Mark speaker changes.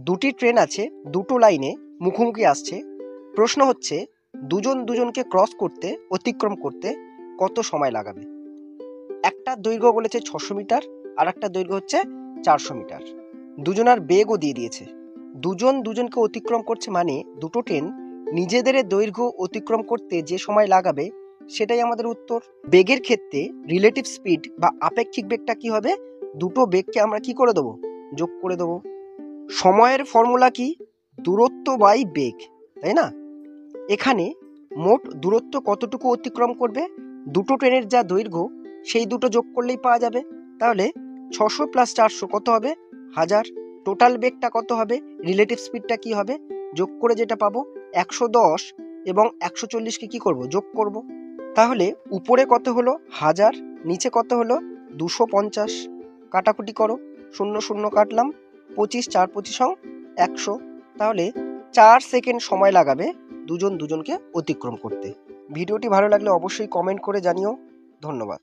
Speaker 1: দুটি ট্রেন আছে, দুটো লাইনে মুখোমুখি আসছে। প্রশ্ন হচ্ছে দুজন দুজনকে ক্রস করতে, অতিক্রম করতে কত সময় লাগাবে। একটা দৈর্ঘ্য বলেছে 600 মিটার, আর একটা দৈর্ঘ্য হচ্ছে 400 মিটার। দুজনার বেগও দিয়ে দিয়েছে। দুজন দুজনকে অতিক্রম করছে মানে দুটো ট্রেন নিজেদের দৈর্ঘ্য অতিক্রম করতে যে সময় লাগাবে সেটাই আমাদের উত্তর। বেগের ক্ষেত্রে রিলেটিভ স্পিড বা আপেক্ষিক বেগটা কি হবে, দুটো বেগকে আমরা কি করে দেবো, যোগ করে দেবো। সময়ের ফর্মুলা কি, দূরত্ব বাই বেগ, তাই না? এখানে মোট দূরত্ব কতটুকু অতিক্রম করবে, দুটো ট্রেনের যা দৈর্ঘ্য সেই দুটো যোগ করলেই পাওয়া যাবে। তাহলে 600 প্লাস 400 কত হবে, 1000। টোটাল বেগটা কত হবে, রিলেটিভ স্পিডটা কি হবে, যোগ করে যেটা পাবো 110 এবং 140কে কি করব, যোগ করব। তাহলে উপরে কত হলো 1000, নিচে কত হলো 250। কাটাকুটি করো, 0 0 কাটলাম, 25 4 25 100। তাহলে 4 সেকেন্ড সময় লাগাবে দুজন দুজনকে অতিক্রম করতে। ভিডিওটি ভালো লাগলে অবশ্যই কমেন্ট করে জানিও। ধন্যবাদ।